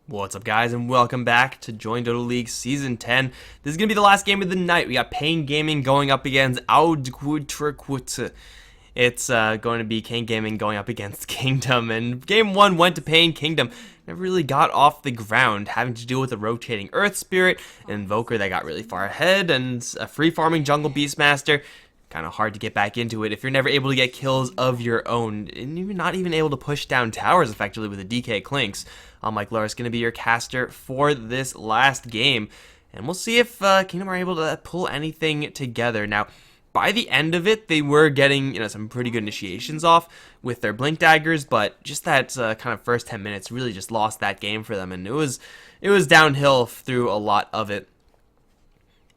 What's up, guys, and welcome back to JoinDota League Season 10. This is going to be the last game of the night. We got Pain Gaming going up against Audquitrequit. It's going to be Pain Gaming going up against Kingdom, and Game 1 went to Pain Kingdom. Never really got off the ground, having to deal with a rotating Earth Spirit, an Invoker that got really far ahead, and a free-farming Jungle Beastmaster. Kind of hard to get back into it if you're never able to get kills of your own, and you're not even able to push down towers effectively with the DK Clinks. Mikelorus going to be your caster for this last game, and we'll see if Kingdom are able to pull anything together. Now, by the end of it, they were getting some pretty good initiations off with their Blink Daggers, but just that kind of first 10 minutes really just lost that game for them, and it was downhill through a lot of it.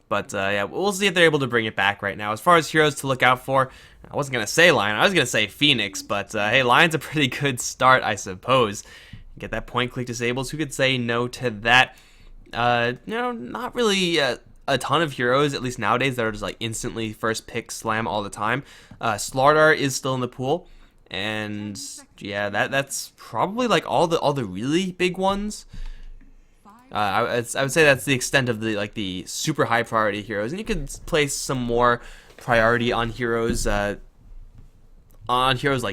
But yeah, we'll see if they're able to bring it back right now. As far as heroes to look out for, I wasn't going to say Lion, I was going to say Phoenix, but hey, Lion's a pretty good start, I suppose. Get that point click disabled, who could say no to that? Not really a ton of heroes, at least nowadays, that are just like instantly first pick slam all the time. Slardar is still in the pool, and yeah, that's probably like all the really big ones. I would say that's the extent of the super high priority heroes, and you could place some more priority on heroes like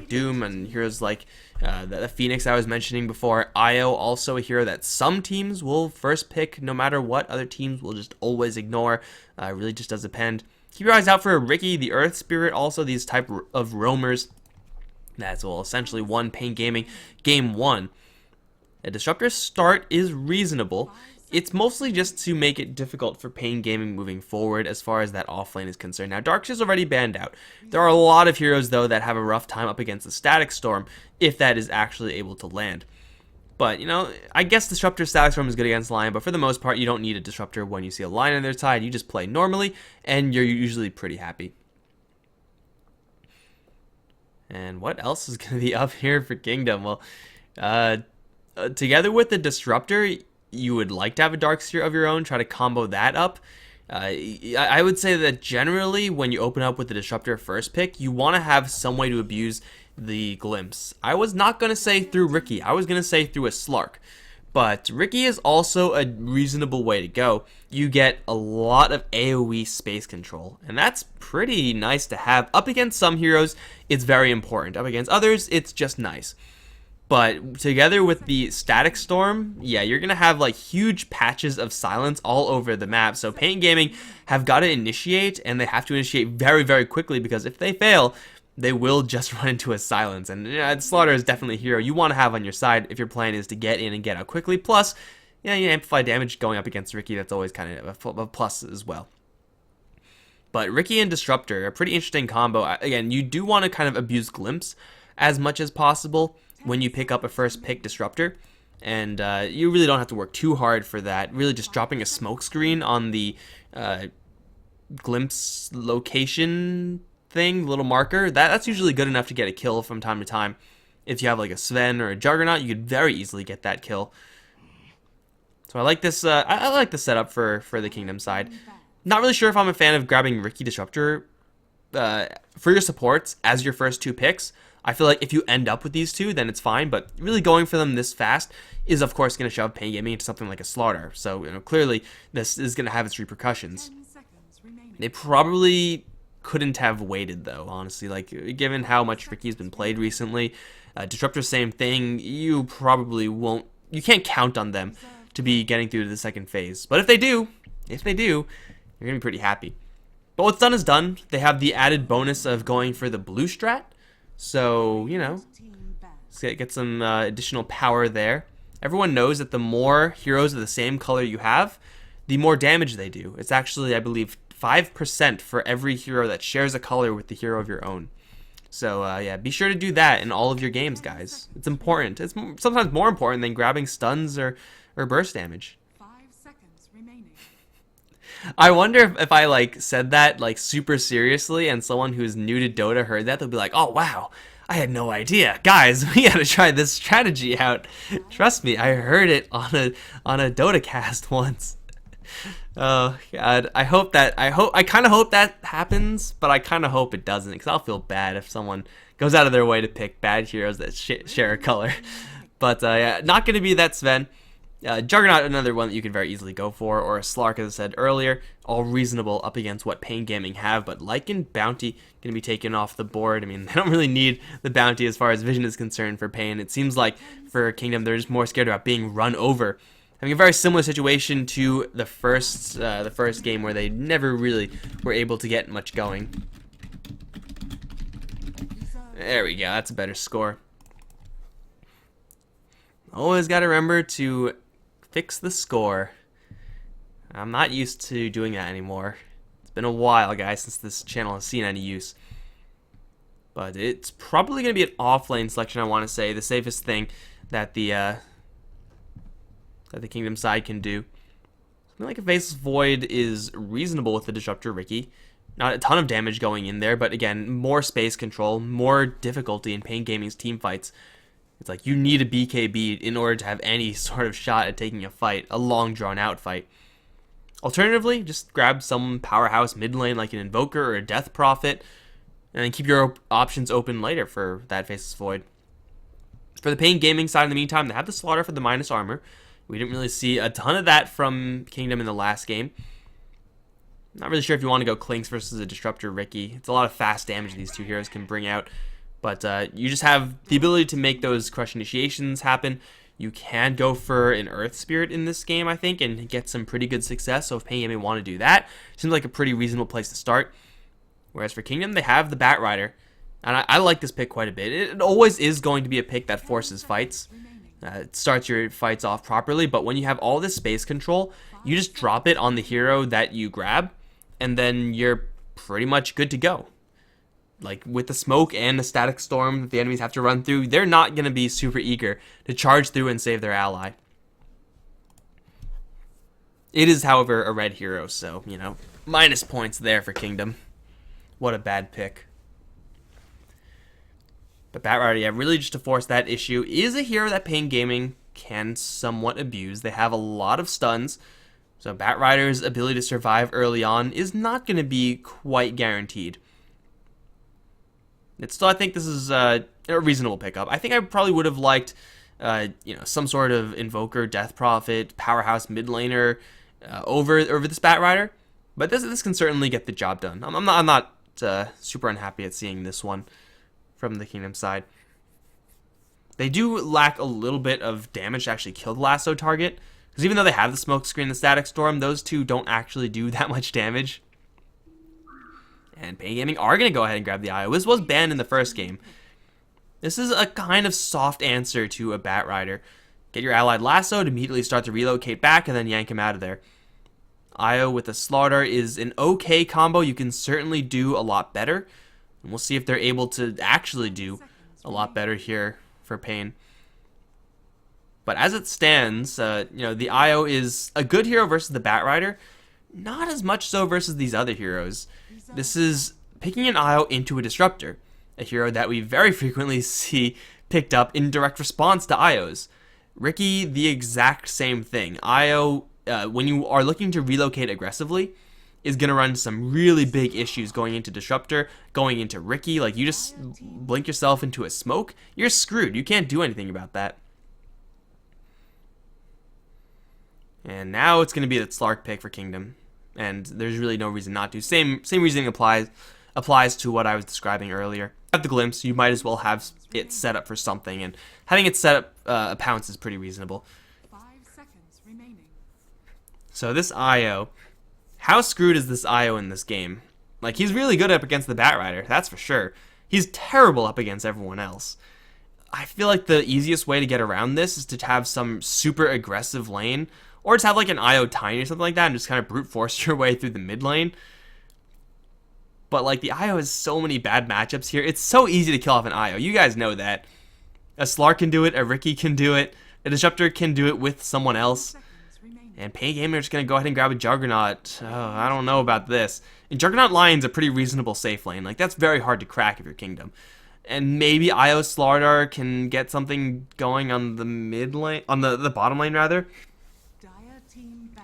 Doom and heroes like the Phoenix I was mentioning before. Io, also a hero that some teams will first pick no matter what, other teams will just always ignore. Really just does depend. Keep your eyes out for Ricky, the Earth Spirit, also these type of roamers. That's well essentially one Pain Gaming game 1. A Disruptor start is reasonable. It's mostly just to make it difficult for Pain Gaming moving forward as far as that offlane is concerned. Now, Dark's is already banned out. There are a lot of heroes, though, that have a rough time up against the Static Storm, if that is actually able to land. But, I guess Disruptor Static Storm is good against Lion, but for the most part, you don't need a Disruptor when you see a Lion on their side. You just play normally, and you're usually pretty happy. And what else is going to be up here for Kingdom? Well, together with the Disruptor, you would like to have a Dark Sphere of your own, try to combo that up. I would say that generally when you open up with the Disruptor first pick, you want to have some way to abuse the Glimpse. I was not going to say through Ricky, I was going to say through a Slark. But Ricky is also a reasonable way to go. You get a lot of AoE space control, and that's pretty nice to have. Up against some heroes, it's very important. Up against others, it's just nice. But together with the Static Storm, yeah, you're going to have like huge patches of silence all over the map. So Pain Gaming have got to initiate, and they have to initiate very, very quickly, because if they fail, they will just run into a silence. And Slaughter is definitely a hero you want to have on your side if your plan is to get in and get out quickly. Plus, yeah, you amplify damage going up against Ricky. That's always kind of a plus as well. But Ricky and Disruptor, a pretty interesting combo. Again, you do want to kind of abuse Glimpse as much as possible when you pick up a first pick Disruptor, and you really don't have to work too hard for that. Really just dropping a smoke screen on the Glimpse location thing, little marker, that's usually good enough to get a kill from time to time. If you have like a Sven or a Juggernaut, you could very easily get that kill. So I like this. I like the setup for the Kingdom side. Not really sure if I'm a fan of grabbing Ricky Disruptor for your supports as your first two picks. I feel like if you end up with these two, then it's fine, but really going for them this fast is, of course, going to shove Pain Gaming into something like a Slaughter. So, clearly, this is going to have its repercussions. They probably couldn't have waited, though, honestly. Like, given how much Ricky's been played recently, Disruptor, same thing, you probably won't, you can't count on them to be getting through to the second phase. But if they do, you're going to be pretty happy. But what's done is done. They have the added bonus of going for the blue strat. So, let's get some additional power there. Everyone knows that the more heroes of the same color you have, the more damage they do. It's actually, I believe, 5% for every hero that shares a color with the hero of your own. So, yeah, be sure to do that in all of your games, guys. It's important. It's sometimes more important than grabbing stuns or burst damage. 5 seconds remaining. I wonder if I said that super seriously, and someone who's new to Dota heard that, they'll be like, "Oh wow, I had no idea, guys. We gotta try this strategy out." Trust me, I heard it on a Dota cast once. Oh God, I kind of hope that happens, but I kind of hope it doesn't, because I'll feel bad if someone goes out of their way to pick bad heroes that share a color. But yeah, not gonna be that Sven. Juggernaut, another one that you could very easily go for, or a Slark, as I said earlier, all reasonable up against what Pain Gaming have, but Lycan, Bounty, going to be taken off the board. I mean, they don't really need the Bounty as far as vision is concerned for Pain. It seems like for Kingdom, they're just more scared about being run over. Having a very similar situation to the first game where they never really were able to get much going. There we go, that's a better score. Always got to remember to fix the score. I'm not used to doing that anymore. It's been a while, guys, since this channel has seen any use. But it's probably going to be an off-lane selection, I want to say. The safest thing that the Kingdom side can do. Something like a Faceless Void is reasonable with the Disruptor Riki. Not a ton of damage going in there, but again, more space control, more difficulty in Pain Gaming's team fights. It's like you need a BKB in order to have any sort of shot at taking a fight, a long drawn-out fight. Alternatively, just grab some powerhouse mid lane like an Invoker or a Death Prophet, and then keep your options open later for that Faceless Void. For the Pain Gaming side, in the meantime, they have the Slaughter for the minus armor. We didn't really see a ton of that from Kingdom in the last game. Not really sure if you want to go Clinks versus a Disruptor Riki. It's a lot of fast damage these two heroes can bring out. But you just have the ability to make those Crush Initiations happen. You can go for an Earth Spirit in this game, I think, and get some pretty good success. So if Pain Gaming want to do that, seems like a pretty reasonable place to start. Whereas for Kingdom, they have the Bat Rider. And I like this pick quite a bit. It always is going to be a pick that forces fights. It starts your fights off properly, but when you have all this space control, you just drop it on the hero that you grab, and then you're pretty much good to go. Like, with the smoke and the static storm that the enemies have to run through, they're not going to be super eager to charge through and save their ally. It is, however, a red hero, so, you know, minus points there for Kingdom. What a bad pick. But Bat Rider, yeah, really just to force that issue, is a hero that Pain Gaming can somewhat abuse. They have a lot of stuns, so Bat Rider's ability to survive early on is not going to be quite guaranteed. It's still, I think this is a reasonable pickup. I think I probably would have liked, you know, some sort of Invoker, Death Prophet, powerhouse mid laner over this Bat Rider, but this can certainly get the job done. I'm not super unhappy at seeing this one from the Kingdom side. They do lack a little bit of damage to actually kill the lasso target, because even though they have the smoke screen and the static storm, those two don't actually do that much damage. And Pain Gaming are going to go ahead and grab the IO. This was banned in the first game. This is a kind of soft answer to a Bat Rider. Get your allied lassoed, immediately start to relocate back, and then yank him out of there. IO with a Slaughter is an okay combo. You can certainly do a lot better. And we'll see if they're able to actually do a lot better here for Pain. But as it stands, you know, the IO is a good hero versus the Bat Rider. Not as much so versus these other heroes. This is picking an IO into a Disruptor, a hero that we very frequently see picked up in direct response to IOs. Riki, the exact same thing. IO, when you are looking to relocate aggressively, is going to run some really big issues going into Disruptor, going into Riki. Like, you just blink yourself into a smoke, you're screwed. You can't do anything about that. And now it's going to be the Slark pick for Kingdom. And there's really no reason not to. Same reasoning applies to what I was describing earlier. At the glimpse, you might as well have it set up for something, and having it set up a pounce is pretty reasonable. 5 seconds remaining. So this IO, how screwed is this IO in this game? Like, he's really good up against the Bat Rider, that's for sure. He's terrible up against everyone else. I feel like the easiest way to get around this is to have some super aggressive lane, or just have like an IO Tiny or something like that and just kind of brute force your way through the mid lane. But like, the IO has so many bad matchups here. It's so easy to kill off an IO. You guys know that. A Slark can do it, a Riki can do it, a Disruptor can do it with someone else. And Pain Gaming are just going to go ahead and grab a Juggernaut. Oh, I don't know about this. And Juggernaut Lion's a pretty reasonable safe lane. Like, that's very hard to crack if you're Kingdom. And maybe IO Slardar can get something going on the mid lane, on the bottom lane rather.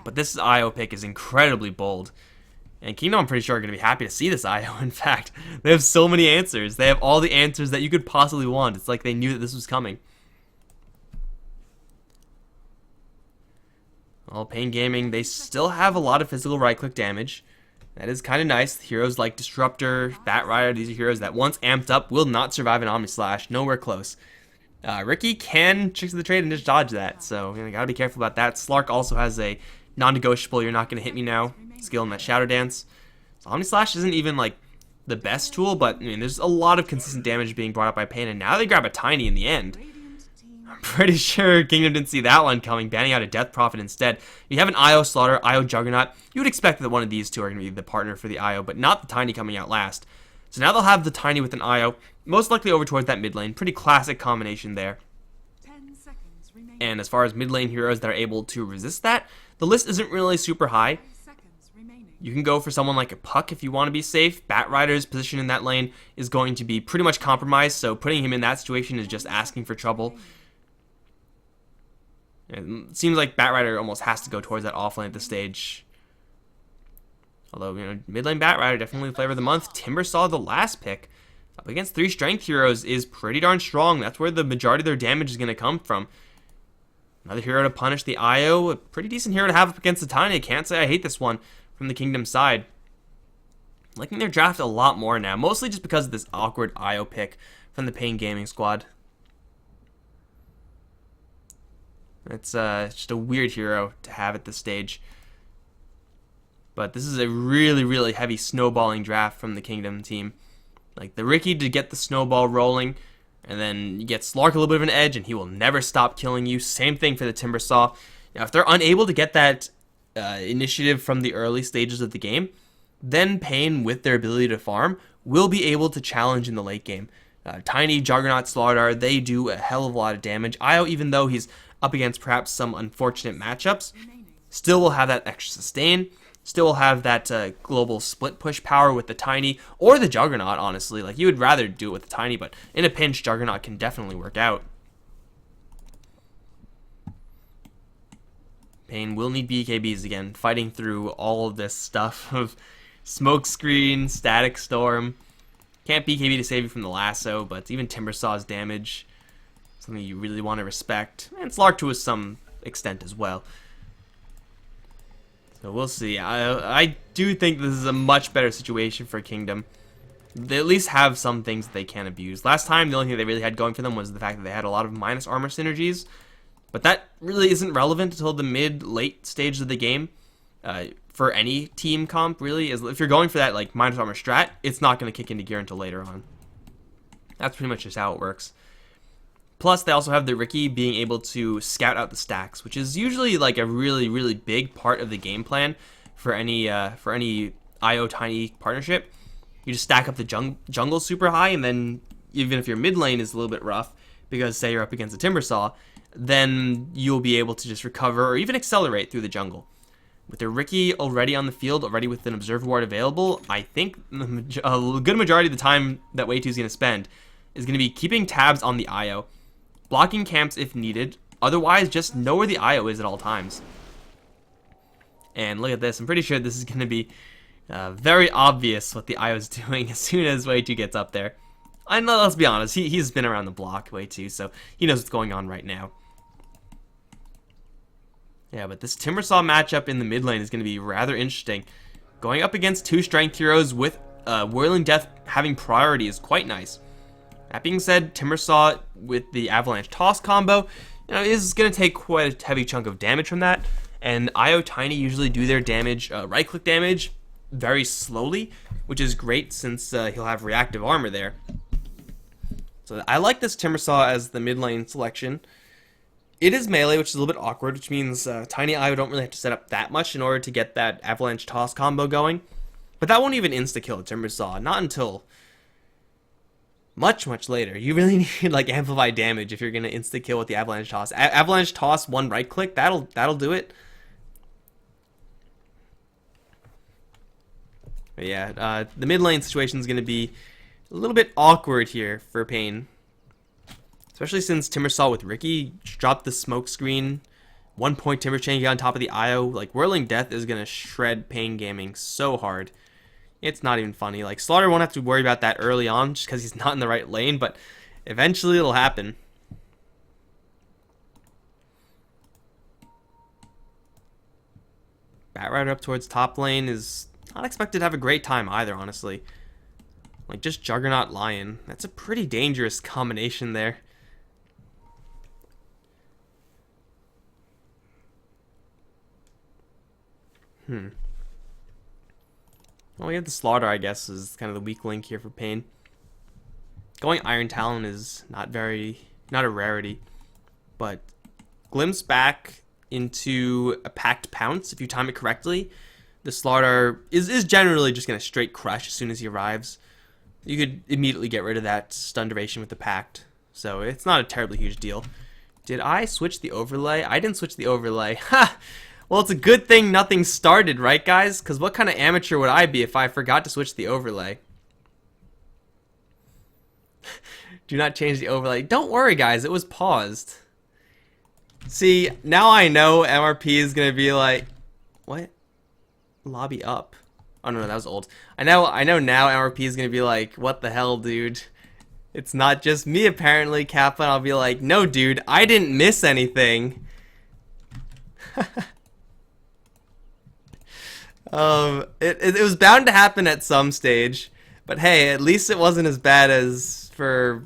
But this IO pick is incredibly bold. And Kingdom, I'm pretty sure, are going to be happy to see this IO. In fact, they have so many answers. They have all the answers that you could possibly want. It's like they knew that this was coming. Well, Pain Gaming, they still have a lot of physical right-click damage. That is kind of nice. Heroes like Disruptor, Batrider, these are heroes that once amped up will not survive an Omni Slash. Nowhere close. Ricky can Tricks of the Trade and just dodge that, so you gotta be careful about that. Slark also has a non-negotiable, you're not gonna hit me now skill in that Shadow Dance. So Omni Slash isn't even like the best tool, but I mean, there's a lot of consistent damage being brought up by Pain, and now they grab a Tiny in the end. I'm pretty sure Kingdom didn't see that one coming, banning out a Death Prophet instead. You have an IO Slaughter, IO Juggernaut. You would expect that one of these two are going to be the partner for the IO, but not the Tiny coming out last. So now they'll have the Tiny with an IO, most likely over towards that mid lane. Pretty classic combination there. 10 seconds remaining. And as far as mid lane heroes that are able to resist that, the list isn't really super high. 5 seconds remaining. You can go for someone like a Puck if you want to be safe. Batrider's position in that lane is going to be pretty much compromised, so putting him in that situation is just asking for trouble. It seems like Batrider almost has to go towards that offlane at this stage. Although, mid lane Batrider definitely the flavor of the month. Timbersaw, the last pick, up against 3 strength heroes is pretty darn strong. That's where the majority of their damage is going to come from. Another hero to punish the IO. A pretty decent hero to have up against the Tiny. I can't say I hate this one from the Kingdom side. Liking their draft a lot more now, mostly just because of this awkward IO pick from the Pain Gaming squad. It's just a weird hero to have at this stage. But this is a really, really heavy snowballing draft from the Kingdom team. Like the Ricky to get the snowball rolling, and then you get Slark a little bit of an edge, and he will never stop killing you. Same thing for the Timbersaw. Now, if they're unable to get that initiative from the early stages of the game, then Pain, with their ability to farm, will be able to challenge in the late game. Tiny, Juggernaut, Slardar, they do a hell of a lot of damage. IO, even though he's up against perhaps some unfortunate matchups, still will have that extra sustain, still will have that global split push power with the Tiny, or the Juggernaut, honestly. Like, you would rather do it with the Tiny, but in a pinch, Juggernaut can definitely work out. Pain will need BKBs again, fighting through all of this stuff of Smokescreen, Static Storm. Can't BKB to save you from the lasso, but even Timbersaw's damage, something you really want to respect. And Slark to some extent as well. So we'll see. I do think this is a much better situation for Kingdom. They at least have some things that they can abuse. Last time, the only thing they really had going for them was the fact that they had a lot of minus armor synergies. But that really isn't relevant until the mid-late stage of the game. For any team comp, really, is if you're going for that like minus armor strat, it's not going to kick into gear until later on. That's pretty much just how it works. Plus, they also have the Ricky being able to scout out the stacks, which is usually like a really, really big part of the game plan for any IO Tiny partnership. You just stack up the jungle super high, and then even if your mid lane is a little bit rough, because say you're up against a Timbersaw, then you'll be able to just recover or even accelerate through the jungle. With the Ricky already on the field, already with an Observer Ward available, I think a good majority of the time that Way 2 is going to spend is going to be keeping tabs on the IO, blocking camps if needed, otherwise just know where the IO is at all times. And look at this, I'm pretty sure this is going to be very obvious what the IO is doing as soon as Way 2 gets up there. And let's be honest, he's been around the block Way 2, so he knows what's going on right now. Yeah, but this Timbersaw matchup in the mid lane is going to be rather interesting. Going up against 2 strength heroes with Whirling Death having priority is quite nice. That being said, Timbersaw with the Avalanche Toss combo, is going to take quite a heavy chunk of damage from that. And IO Tiny usually do their damage, right-click damage, very slowly, which is great since he'll have reactive armor there. So I like this Timbersaw as the mid lane selection. It is melee, which is a little bit awkward, which means Tiny IO don't really have to set up that much in order to get that Avalanche Toss combo going. But that won't even insta-kill a Timbersaw, not until much, much later. You really need like amplified damage if you're going to insta-kill with the Avalanche Toss. Avalanche Toss, one right-click, that'll do it. But yeah, the mid lane situation is going to be a little bit awkward here for Pain. Especially since Timbersaw with Ricky dropped the smoke screen. 1 point Timber Chain on top of the IO. Like, Whirling Death is going to shred Pain Gaming so hard. It's not even funny. Like, Slaughter won't have to worry about that early on just because he's not in the right lane, but eventually it'll happen. Batrider up towards top lane is not expected to have a great time either, honestly. Like, just Juggernaut Lion. That's a pretty dangerous combination there. Well, we have the Slaughter, I guess, is kind of the weak link here for Pain. Going Iron Talon is not a rarity, but Glimpse back into a Packed Pounce, if you time it correctly. The Slaughter is generally just going to straight crush as soon as he arrives. You could immediately get rid of that stun duration with the Pact, so it's not a terribly huge deal. Did I switch the overlay? I didn't switch the overlay. Ha! Well, it's a good thing nothing started, right, guys? Because what kind of amateur would I be if I forgot to switch the overlay? Do not change the overlay. Don't worry, guys. It was paused. See, now I know MRP is going to be like... What? Lobby up. Oh, no, that was old. I know now MRP is going to be like, what the hell, dude? It's not just me, apparently, Kappa. I'll be like, no, dude, I didn't miss anything. It was bound to happen at some stage. But hey, at least it wasn't as bad as for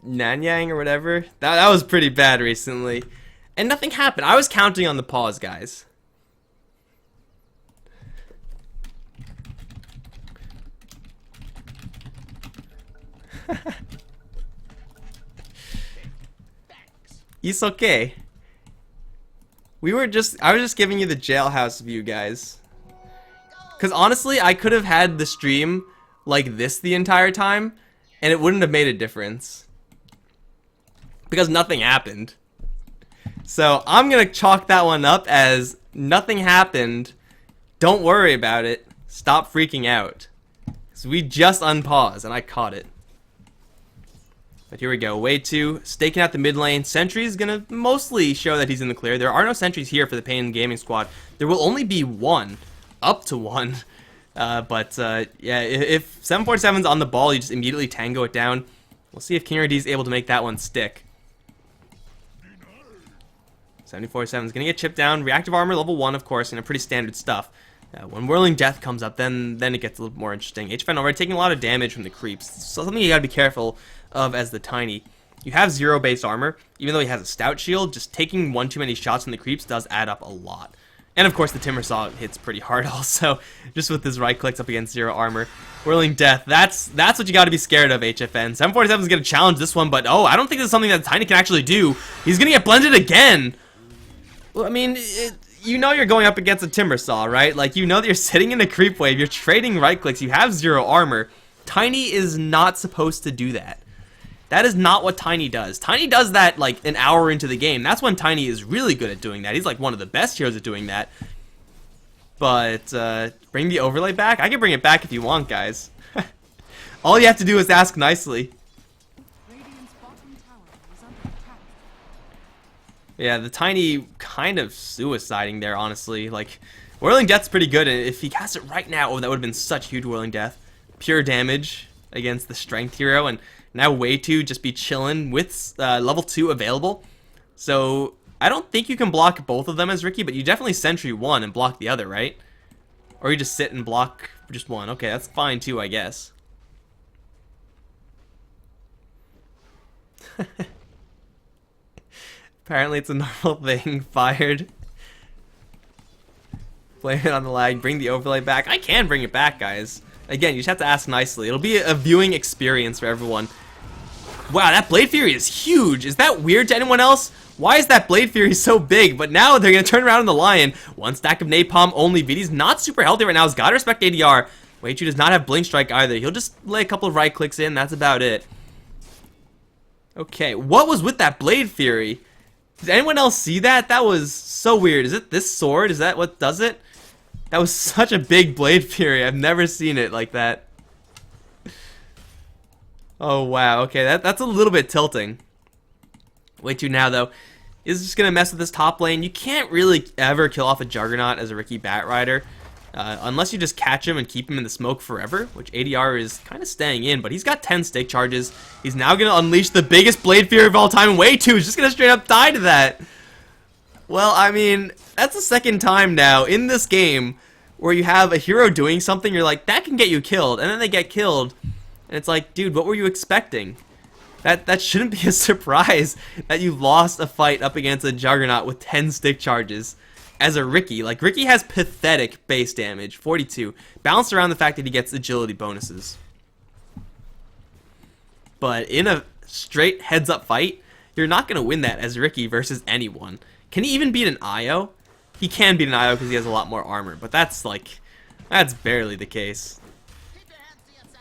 Nanyang or whatever. That was pretty bad recently. And nothing happened. I was counting on the pause, guys. It's okay. I was just giving you the jailhouse view, guys. Because honestly, I could have had the stream like this the entire time, and it wouldn't have made a difference. Because nothing happened. So I'm going to chalk that one up as nothing happened. Don't worry about it. Stop freaking out. So we just unpaused, and I caught it. But here we go. Wave 2, staking out the mid lane. Sentry is going to mostly show that he's in the clear. There are no sentries here for the Pain Gaming squad. There will only be one. Up to one. Yeah, if 747's on the ball, you just immediately tango it down. We'll see if King RD is able to make that one stick. 747 is going to get chipped down. Reactive armor level 1, of course, and pretty standard stuff. When Whirling Death comes up, then it gets a little more interesting. HFN already taking a lot of damage from the creeps. So something you got to be careful of as the Tiny. You have 0 base armor. Even though he has a stout shield, just taking one too many shots from the creeps does add up a lot. And of course the Timbersaw hits pretty hard also, just with his right clicks up against 0 armor. Whirling Death, that's what you got to be scared of, HFN. 747 is going to challenge this one, but oh, I don't think this is something that Tiny can actually do. He's going to get blended again. Well, I mean, you know you're going up against a Timbersaw, right? Like, you know that you're sitting in a creep wave, you're trading right clicks, you have 0 armor. Tiny is not supposed to do that. That is not what Tiny does. Tiny does that like an hour into the game. That's when Tiny is really good at doing that. He's like one of the best heroes at doing that. But bring the overlay back? I can bring it back if you want, guys. All you have to do is ask nicely. Radiant's bottom tower is under attack. Yeah, the Tiny kind of suiciding there, honestly. Like, Whirling Death's pretty good, and if he casts it right now, oh, that would have been such huge Whirling Death. Pure damage against the Strength hero, and now Way 2 just be chilling with level 2 available. So I don't think you can block both of them as Ricky, but you definitely sentry one and block the other, right? Or you just sit and block just one. Okay, that's fine too, I guess. Apparently it's a normal thing. Fired. Blame it on the lag. Bring the overlay back. I can bring it back, guys. Again, you just have to ask nicely. It'll be a viewing experience for everyone. Wow, that Blade Fury is huge. Is that weird to anyone else? Why is that Blade Fury so big? But now they're going to turn around on the Lion. One stack of Napalm only. VD's not super healthy right now. He's got to respect ADR. Wei Chu does not have Blink Strike either. He'll just lay a couple of right clicks in. That's about it. Okay, what was with that Blade Fury? Did anyone else see that? That was so weird. Is it this sword? Is that what does it? That was such a big Blade Fury. I've never seen it like that. Oh, wow. Okay, that's a little bit tilting. Way too now, though, is just going to mess with this top lane. You can't really ever kill off a Juggernaut as a Ricky Batrider. Unless you just catch him and keep him in the smoke forever, which ADR is kind of staying in, but he's got 10 stake charges. He's now going to unleash the biggest Blade Fury of all time, and Way 2 is just going to straight up die to that. Well, I mean, that's the second time now in this game where you have a hero doing something, you're like, that can get you killed, and then they get killed, and it's like, dude, what were you expecting? That shouldn't be a surprise that you lost a fight up against a Juggernaut with 10 stick charges as a Riki. Like, Riki has pathetic base damage, 42, balanced around the fact that he gets agility bonuses. But in a straight heads-up fight, you're not going to win that as Riki versus anyone. Can he even beat an IO? He can beat an IO because he has a lot more armor, but that's barely the case.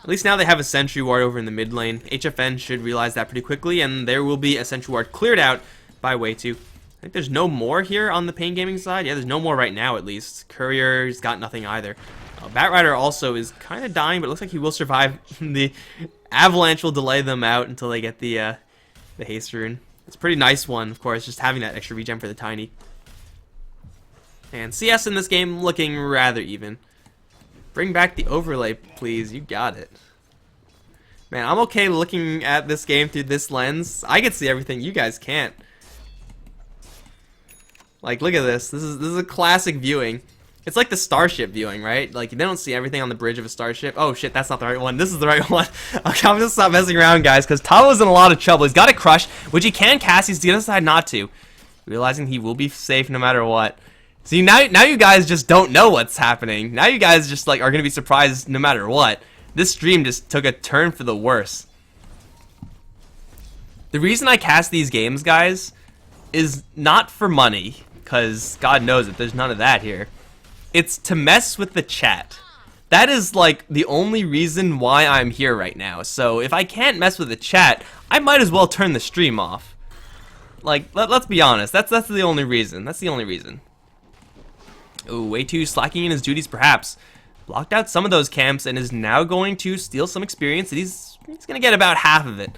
At least now they have a sentry ward over in the mid lane. HFN should realize that pretty quickly, and there will be a sentry ward cleared out by Way2. I think there's no more here on the Pain Gaming side. Yeah, there's no more right now, at least. Courier's got nothing either. Batrider also is kind of dying, but it looks like he will survive. The Avalanche will delay them out until they get the haste rune. It's a pretty nice one, of course, just having that extra regen for the Tiny. And CS in this game looking rather even. Bring back the overlay, please. You got it. Man, I'm okay looking at this game through this lens. I can see everything you guys can't. Like, look at this. This is a classic viewing. It's like the starship viewing, right? Like, they don't see everything on the bridge of a starship. Oh, shit, that's not the right one. This is the right one. Okay, I'm gonna stop messing around, guys, because Tavo's in a lot of trouble. He's got a crush, which he can cast. He's gonna decide not to, realizing he will be safe no matter what. See, now you guys just don't know what's happening. Now you guys just, like, are gonna be surprised no matter what. This stream just took a turn for the worse. The reason I cast these games, guys, is not for money, because God knows it, there's none of that here. It's to mess with the chat. That is, like, the only reason why I'm here right now. So if I can't mess with the chat, I might as well turn the stream off. Like, let's be honest. That's the only reason. That's the only reason. Ooh, Way2 slacking in his duties, perhaps. Blocked out some of those camps and is now going to steal some experience. And he's going to get about half of it.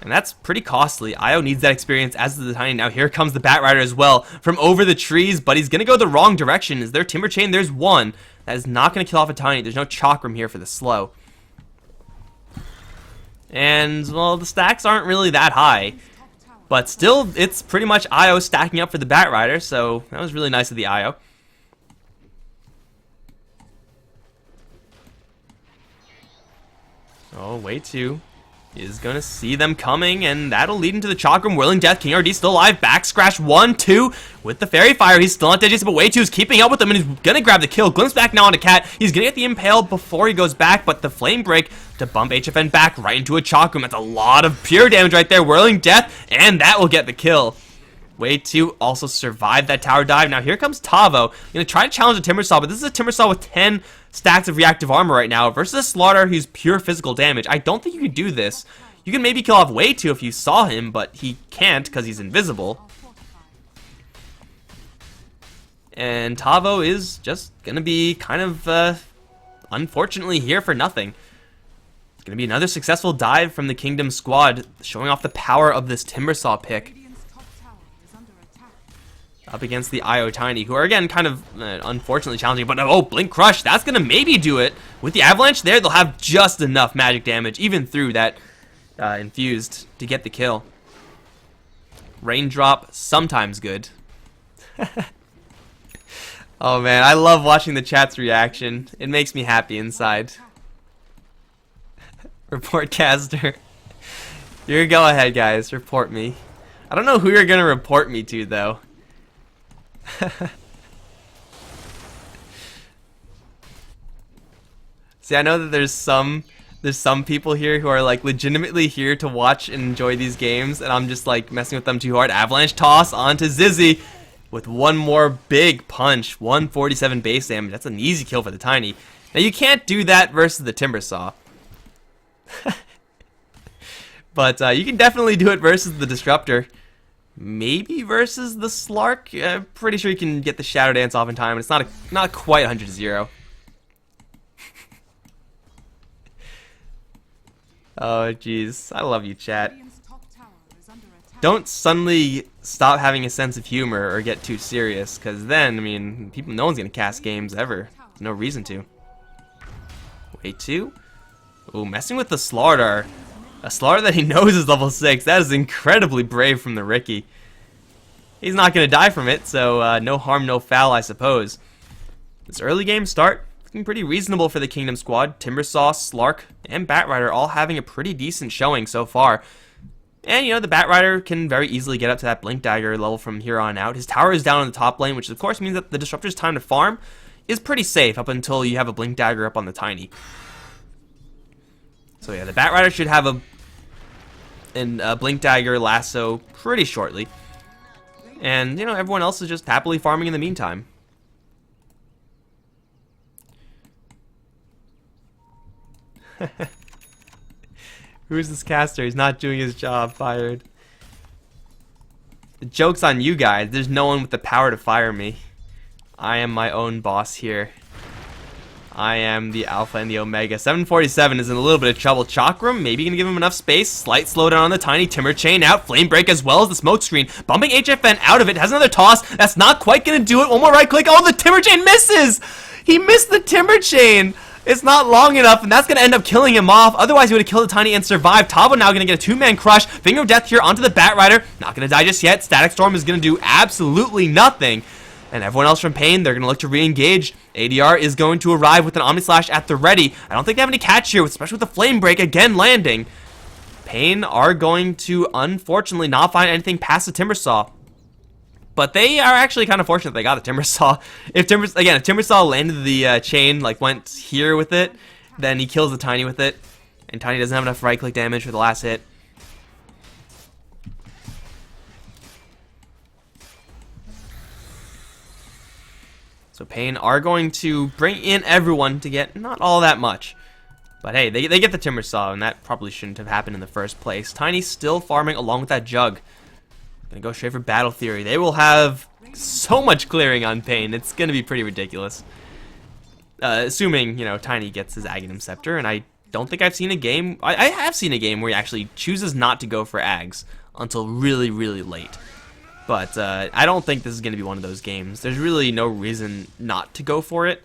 And that's pretty costly. Io needs that experience, as does the Tiny. Now here comes the Batrider as well from over the trees, but he's going to go the wrong direction. Is there Timber Chain? There's one. That is not going to kill off a Tiny. There's no Chakram here for the slow. And, well, the stacks aren't really that high. But still, it's pretty much Io stacking up for the Batrider, so that was really nice of the Io. Oh, Way2 is going to see them coming, and that'll lead into the Chakram. Whirling Death, King RD still alive. Back scratch 1, 2 with the Fairy Fire. He's still not dead, but Way2 is keeping up with him, and he's going to grab the kill. Glimpse back now onto Cat. He's going to get the Impale before he goes back, but the Flame Break to bump HFN back right into a Chakram. That's a lot of pure damage right there. Whirling Death, and that will get the kill. Way2 also survived that tower dive. Now here comes Tavo. Gonna try to challenge a Timbersaw, but this is a Timbersaw with 10 stacks of reactive armor right now versus a Slaughter who's pure physical damage. I don't think you could do this. You can maybe kill off Way2 if you saw him, but he can't because he's invisible. And Tavo is just gonna be kind of unfortunately here for nothing. It's gonna be another successful dive from the Kingdom squad, showing off the power of this Timbersaw pick. Up against the Io Tiny, who are again kind of unfortunately challenging, but oh, Blink Crush, that's gonna maybe do it. With the Avalanche there, they'll have just enough magic damage, even through that infused, to get the kill. Raindrop, sometimes good. Oh man, I love watching the chat's reaction. It makes me happy inside. Reportcaster. You go ahead, guys, report me. I don't know who you're gonna report me to, though. See, I know that there's some people here who are like legitimately here to watch and enjoy these games, and I'm just like messing with them too hard. Avalanche toss onto Zizzy with one more big punch. 147 base damage. That's an easy kill for the Tiny. Now you can't do that versus the Timbersaw. But you can definitely do it versus the Disruptor. Maybe versus the Slark. Pretty sure you can get the Shadow Dance off in time. It's not quite 100-0. Oh jeez, I love you, chat. Don't suddenly stop having a sense of humor or get too serious, because then, I mean, no one's gonna cast games ever. There's no reason to. Way2. Ooh, messing with the Slardar. A Slardar that he knows is level 6. That is incredibly brave from the Riki. he's not going to die from it, so no harm, no foul, I suppose. This early game start, looking pretty reasonable for the Kingdom squad. Timbersaw, Slark, and Batrider all having a pretty decent showing so far. And, you know, the Batrider can very easily get up to that Blink Dagger level from here on out. His tower is down in the top lane, which of course means that the Disruptor's time to farm is pretty safe up until you have a Blink Dagger up on the Tiny. So yeah, the Batrider should have a Blink Dagger lasso pretty shortly. And, you know, everyone else is just happily farming in the meantime. Who's this caster? He's not doing his job. Fired. The joke's on you guys. There's no one with the power to fire me. I am my own boss here. I am the Alpha and the Omega. 747 is in a little bit of trouble. Chakram, maybe gonna give him enough space. Slight slowdown on the Tiny. Timber Chain out. Flame Break as well as the smoke screen. Bumping HFN out of it. Has another toss. That's not quite gonna do it. One more right click. Oh, the Timber Chain misses! He missed the Timber Chain. It's not long enough, and that's going to end up killing him off. Otherwise, he would have killed the Tiny and survived. Tavo now going to get a two-man crush. Finger of Death here onto the Batrider. Not going to die just yet. Static Storm is going to do absolutely nothing. And everyone else from Pain, they're going to look to re-engage. ADR is going to arrive with an Omni Slash at the ready. I don't think they have any catch here, especially with the Flame Break again landing. Pain are going to, unfortunately, not find anything past the Timbersaw. But they are actually kind of fortunate they got the Timbersaw. If Timbersaw landed the chain, like went here with it, then he kills the Tiny with it. And Tiny doesn't have enough right-click damage for the last hit. So Pain are going to bring in everyone to get not all that much. But hey, they get the Timbersaw, and that probably shouldn't have happened in the first place. Tiny still farming along with that Jug. Gonna go straight for Battle Theory. They will have so much clearing on Pain. It's gonna be pretty ridiculous. Assuming, you know, Tiny gets his Aghanim Scepter, and I don't think I've seen a game... I have seen a game where he actually chooses not to go for Ags until really, really late. But I don't think this is gonna be one of those games. There's really no reason not to go for it.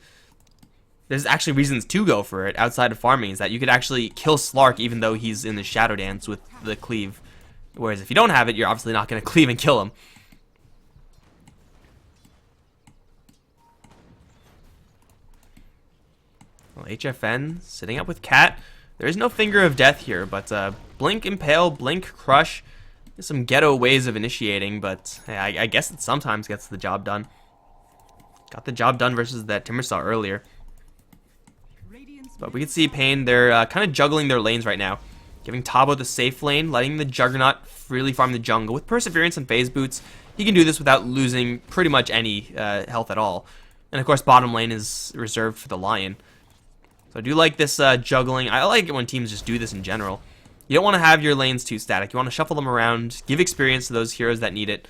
There's actually reasons to go for it outside of farming, is that you could actually kill Slark even though he's in the Shadow Dance with the Cleave. Whereas if you don't have it, you're obviously not going to cleave and kill him. Well, HFN sitting up with Cat. There is no Finger of Death here, but Blink Impale, Blink Crush. There's some ghetto ways of initiating, but hey, I guess it sometimes gets the job done. Got the job done versus that Timbersaw earlier. But we can see Pain, they're kind of juggling their lanes right now. Giving Tabo the safe lane, letting the Juggernaut freely farm the jungle. With Perseverance and Phase Boots, he can do this without losing pretty much any health at all. And of course, bottom lane is reserved for the Lion. So I do like this juggling. I like it when teams just do this in general. You don't want to have your lanes too static. You want to shuffle them around, give experience to those heroes that need it.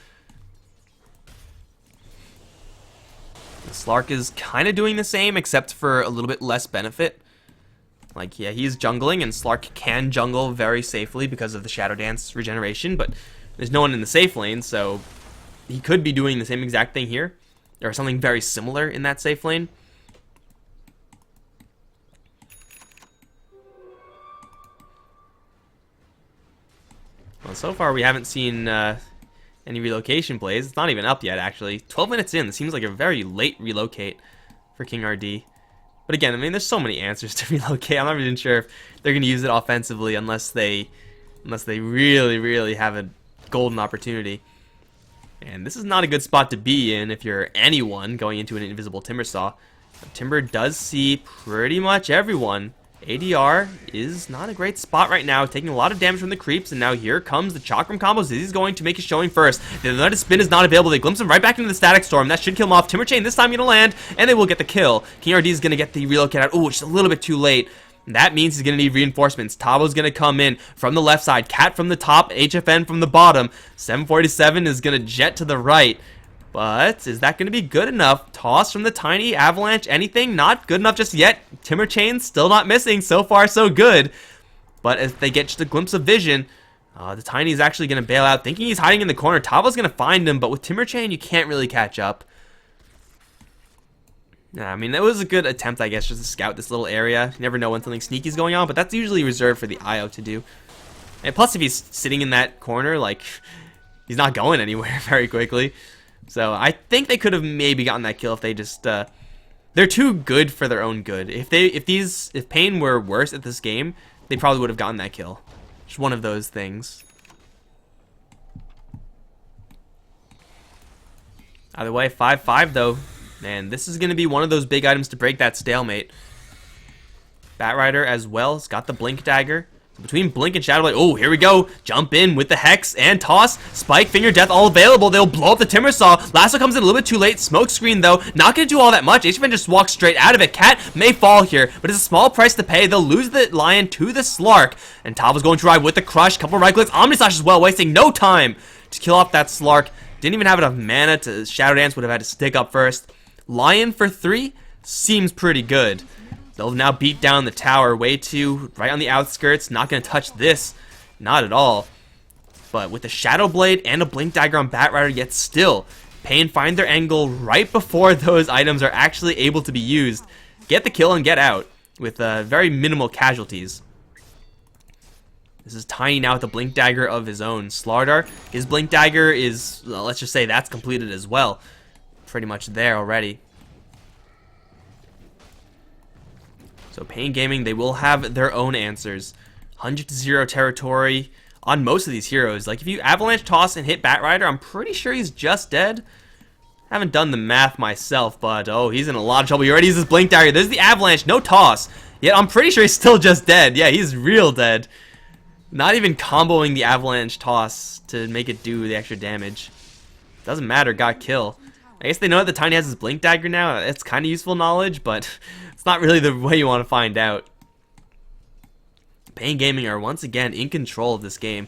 Slark is kind of doing the same, except for a little bit less benefit. Like, yeah, he's jungling, and Slark can jungle very safely because of the Shadow Dance regeneration, but there's no one in the safe lane, so he could be doing the same exact thing here, or something very similar in that safe lane. Well, so far we haven't seen any relocation plays. It's not even up yet, actually. 12 minutes in, this seems like a very late relocate for King RD. But again, I mean, there's so many answers to relocate. I'm not even sure if they're going to use it offensively unless they really, really have a golden opportunity. And this is not a good spot to be in if you're anyone going into an invisible Timbersaw. Timber does see pretty much everyone. ADR is not a great spot right now, taking a lot of damage from the creeps, and now here comes the Chakram combos. He's going to make a showing first. The United Spin is not available. They glimpse him right back into the Static Storm. That should kill him off. Timber Chain this time going to land, and they will get the kill. King RD is going to get the relocate out. Oh, just a little bit too late. That means he's going to need reinforcements. Tabo's going to come in from the left side. Cat from the top, HFN from the bottom. 747 is going to jet to the right. But is that going to be good enough? Toss from the Tiny, Avalanche, anything? Not good enough just yet. Timber Chain still not missing. So far, so good. But as they get just a glimpse of vision, the Tiny is actually going to bail out, thinking he's hiding in the corner. Tavo's going to find him, but with Timber Chain, you can't really catch up. I mean, it was a good attempt, I guess, just to scout this little area. You never know when something sneaky is going on, but that's usually reserved for the IO to do. And plus, if he's sitting in that corner, like, he's not going anywhere very quickly. So I think they could have maybe gotten that kill if they just they're too good for their own good. If Pain were worse at this game, they probably would have gotten that kill. Just one of those things. Either way, 5-5 though. Man, this is going to be one of those big items to break that stalemate. Batrider as well has got the Blink Dagger. Between Blink and Shadow Blade, oh, here we go. Jump in with the Hex and Toss. Spike, Finger Death, all available. They'll blow up the Timbersaw. Lasso comes in a little bit too late. Smoke Screen, though, not going to do all that much. HFN just walks straight out of it. Cat may fall here, but it's a small price to pay. They'll lose the Lion to the Slark. And Tava's going to arrive with the Crush. Couple right clicks. Omni Slash as well, wasting no time to kill off that Slark. Didn't even have enough mana to Shadow Dance. Would have had to stick up first. Lion for 3 seems pretty good. They'll now beat down the tower. Way too right on the outskirts. Not going to touch this. Not at all. But with the Shadow Blade and a Blink Dagger on Batrider, yet still, Pain find their angle right before those items are actually able to be used. Get the kill and get out with very minimal casualties. This is Tiny now with the Blink Dagger of his own. Slardar, his Blink Dagger is, let's just say that's completed as well. Pretty much there already. So Pain Gaming, they will have their own answers. 100-0 territory on most of these heroes. Like if you Avalanche Toss and hit Batrider, I'm pretty sure he's just dead. Haven't done the math myself, but oh, he's in a lot of trouble. He already uses Blink Dagger. There's the Avalanche, no Toss. Yet I'm pretty sure he's still just dead. Yeah, he's real dead. Not even comboing the Avalanche Toss to make it do the extra damage. Doesn't matter, got kill. I guess they know that the Tiny has his Blink Dagger now. It's kind of useful knowledge, but it's not really the way you want to find out. Pain Gaming are once again in control of this game.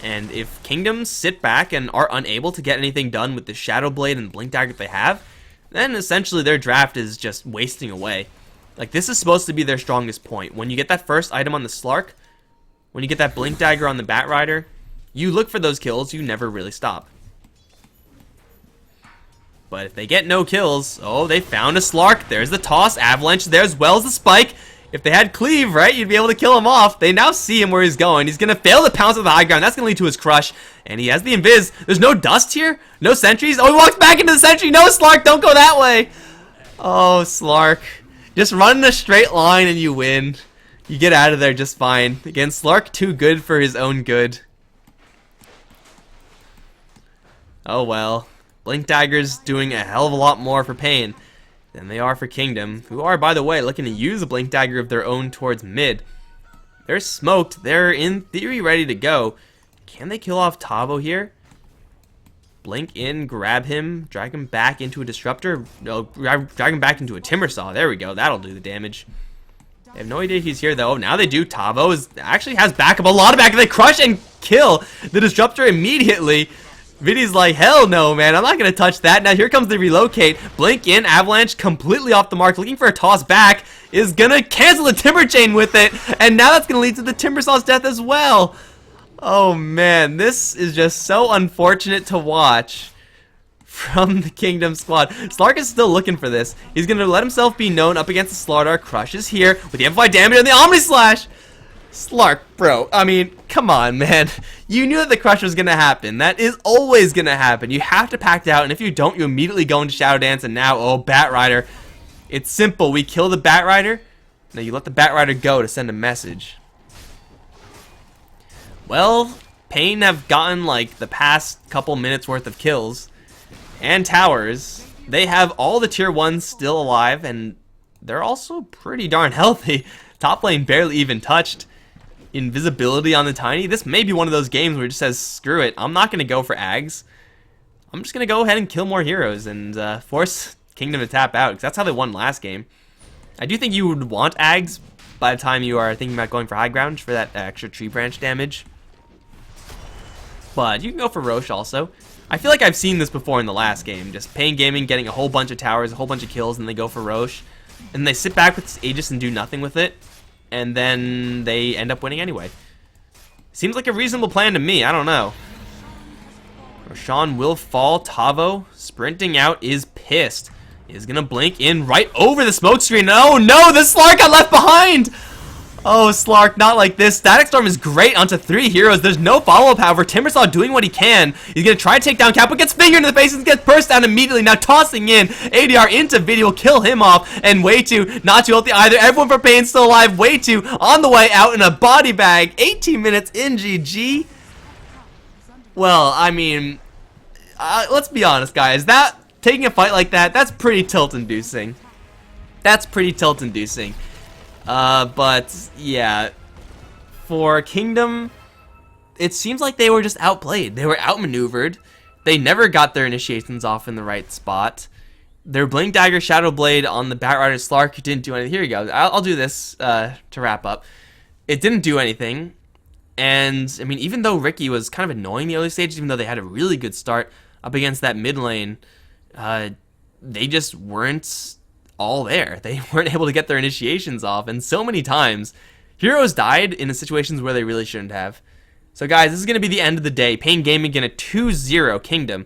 And if Kingdoms sit back and are unable to get anything done with the Shadow Blade and Blink Dagger they have, then essentially their draft is just wasting away. Like, this is supposed to be their strongest point. When you get that first item on the Slark, when you get that Blink Dagger on the Batrider, you look for those kills, you never really stop. But if they get no kills, oh, they found a Slark. There's the Toss, Avalanche there as well as the Spike. If they had Cleave, right, you'd be able to kill him off. They now see him where he's going. He's going to fail to pounce on the high ground. That's going to lead to his Crush. And he has the Invis. There's no dust here. No sentries. Oh, he walks back into the sentry. No, Slark, don't go that way. Oh, Slark. Just run in a straight line and you win. You get out of there just fine. Again, Slark too good for his own good. Oh, well. Blink Dagger's doing a hell of a lot more for Pain than they are for Kingdom, who are, by the way, looking to use a Blink Dagger of their own towards mid. They're smoked. They're, in theory, ready to go. Can they kill off Tavo here? Blink in, grab him, drag him back into a Disruptor. No, drag him back into a Timbersaw. There we go. That'll do the damage. They have no idea he's here, though. Now they do. Tavo actually has backup. A lot of backup. They crush and kill the Disruptor immediately. Vinny's like, hell no, man. I'm not going to touch that. Now here comes the relocate. Blink in. Avalanche completely off the mark. Looking for a toss back. Is going to cancel the Timber Chain with it. And now that's going to lead to the Timbersaw's death as well. Oh, man. This is just so unfortunate to watch from the Kingdom squad. Slark is still looking for this. He's going to let himself be known up against the Slardar. Crush is here with the Amplified Damage and the Omni Slash. Slark, bro, I mean, come on, man. You knew that the Crush was going to happen. That is always going to happen. You have to pack it out, and if you don't, you immediately go into Shadow Dance, and now, oh, Batrider. It's simple. We kill the Batrider. Now you let the Batrider go to send a message. Well, Pain have gotten, like, the past couple minutes worth of kills and towers. They have all the tier 1s still alive, and they're also pretty darn healthy. Top lane barely even touched. Invisibility on the Tiny. This may be one of those games where it just says, screw it, I'm not going to go for Ags. I'm just going to go ahead and kill more heroes and force Kingdom to tap out, because that's how they won last game. I do think you would want Ags by the time you are thinking about going for high ground for that extra tree branch damage. But you can go for Roche also. I feel like I've seen this before in the last game. Just Pain Gaming getting a whole bunch of towers, a whole bunch of kills, and they go for Roche. And they sit back with Aegis and do nothing with it. And then they end up winning anyway. Seems like a reasonable plan to me. I don't know. Roshan will fall. Tavo, sprinting out, is pissed. Is going to blink in right over the smoke screen. Oh, no, the Slark got left behind. Oh, Slark, not like this. Static Storm is great onto 3 heroes. There's no follow-up, however. Timbersaw doing what he can. He's going to try to take down Cap, but gets fingered in the face and gets burst down immediately. Now tossing in ADR into Video, kill him off, and Way 2 not too healthy either. Everyone for Pain still alive. Way 2 on the way out in a body bag. 18 minutes in GG. Well, I mean, let's be honest, guys. Taking a fight like that, that's pretty tilt-inducing. But yeah, for Kingdom, it seems like they were just outplayed. They were outmaneuvered. They never got their initiations off in the right spot. Their Blink Dagger, Shadow Blade on the Batrider Slark didn't do anything. Here you go. I'll do this to wrap up. It didn't do anything. And, I mean, even though Ricky was kind of annoying in the early stages, even though they had a really good start up against that mid lane, they just weren't all there. They weren't able to get their initiations off, and so many times heroes died in the situations where they really shouldn't have. So guys, this is going to be the end of the day. Pain Gaming getting a 2-0 Kingdom,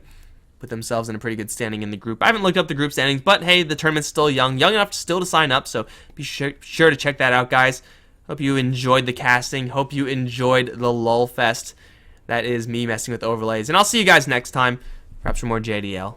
put themselves in a pretty good standing in the group. I haven't looked up the group standings, but hey, the tournament's still young enough still to sign up, so be sure to check that out, guys. Hope you enjoyed the casting. Hope you enjoyed the LOL Fest. That is me messing with overlays, and I'll see you guys next time, perhaps for more JDL.